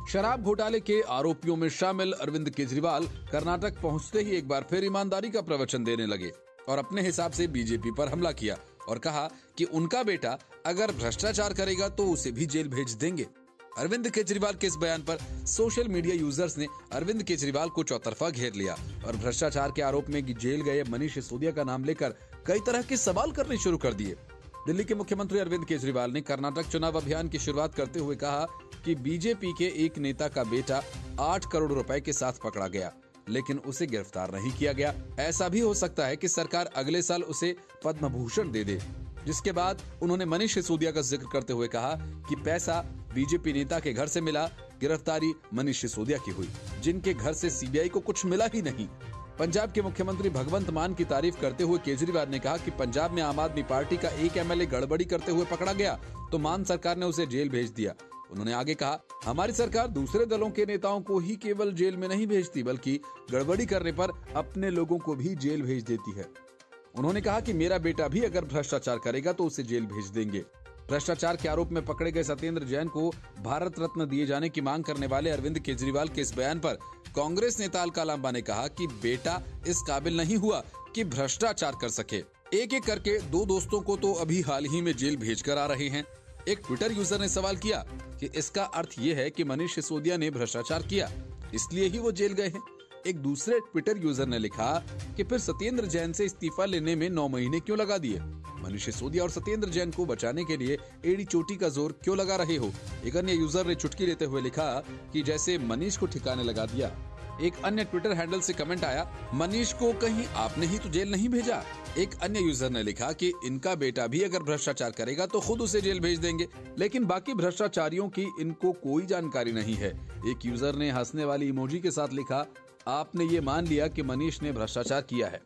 शराब घोटाले के आरोपियों में शामिल अरविंद केजरीवाल कर्नाटक पहुंचते ही एक बार फिर ईमानदारी का प्रवचन देने लगे और अपने हिसाब से बीजेपी पर हमला किया और कहा कि उनका बेटा अगर भ्रष्टाचार करेगा तो उसे भी जेल भेज देंगे। अरविंद केजरीवाल के इस बयान पर सोशल मीडिया यूजर्स ने अरविंद केजरीवाल को चौतरफा घेर लिया और भ्रष्टाचार के आरोप में जेल गए मनीष सिसोदिया का नाम लेकर कई तरह के सवाल करने शुरू कर दिए। दिल्ली के मुख्यमंत्री अरविंद केजरीवाल ने कर्नाटक चुनाव अभियान की शुरुआत करते हुए कहा कि बीजेपी के एक नेता का बेटा 8 करोड़ रुपए के साथ पकड़ा गया, लेकिन उसे गिरफ्तार नहीं किया गया। ऐसा भी हो सकता है कि सरकार अगले साल उसे पद्म भूषण दे दे। जिसके बाद उन्होंने मनीष सिसोदिया का जिक्र करते हुए कहा कि पैसा बीजेपी नेता के घर से मिला, गिरफ्तारी मनीष सिसोदिया की हुई, जिनके घर से सीबीआई को कुछ मिला ही नहीं। पंजाब के मुख्यमंत्री भगवंत मान की तारीफ करते हुए केजरीवाल ने कहा कि पंजाब में आम आदमी पार्टी का एक एमएलए गड़बड़ी करते हुए पकड़ा गया तो मान सरकार ने उसे जेल भेज दिया। उन्होंने आगे कहा, हमारी सरकार दूसरे दलों के नेताओं को ही केवल जेल में नहीं भेजती, बल्कि गड़बड़ी करने पर अपने लोगों को भी जेल भेज देती है। उन्होंने कहा कि मेरा बेटा भी अगर भ्रष्टाचार करेगा तो उसे जेल भेज देंगे। भ्रष्टाचार के आरोप में पकड़े गए सत्येंद्र जैन को भारत रत्न दिए जाने की मांग करने वाले अरविंद केजरीवाल के इस बयान पर कांग्रेस नेता अलका लांबा ने कहा कि बेटा इस काबिल नहीं हुआ कि भ्रष्टाचार कर सके। एक एक करके 2 दोस्तों को तो अभी हाल ही में जेल भेजकर आ रहे हैं। एक ट्विटर यूजर ने सवाल किया कि इसका अर्थ ये है कि मनीष सिसोदिया ने भ्रष्टाचार किया, इसलिए ही वो जेल गए हैं। एक दूसरे ट्विटर यूजर ने लिखा कि फिर सत्येंद्र जैन से इस्तीफा लेने में 9 महीने क्यों लगा दिए? मनीष सिसोदिया और सत्येंद्र जैन को बचाने के लिए एड़ी चोटी का जोर क्यों लगा रहे हो? एक अन्य यूजर ने चुटकी लेते हुए लिखा कि जैसे मनीष को ठिकाने लगा दिया। एक अन्य ट्विटर हैंडल से कमेंट आया, मनीष को कहीं आपने ही तो जेल नहीं भेजा। एक अन्य यूजर ने लिखा कि इनका बेटा भी अगर भ्रष्टाचार करेगा तो खुद उसे जेल भेज देंगे, लेकिन बाकी भ्रष्टाचारियों की इनको कोई जानकारी नहीं है। एक यूजर ने हंसने वाली इमोजी के साथ लिखा, आपने ये मान लिया कि मनीष ने भ्रष्टाचार किया है।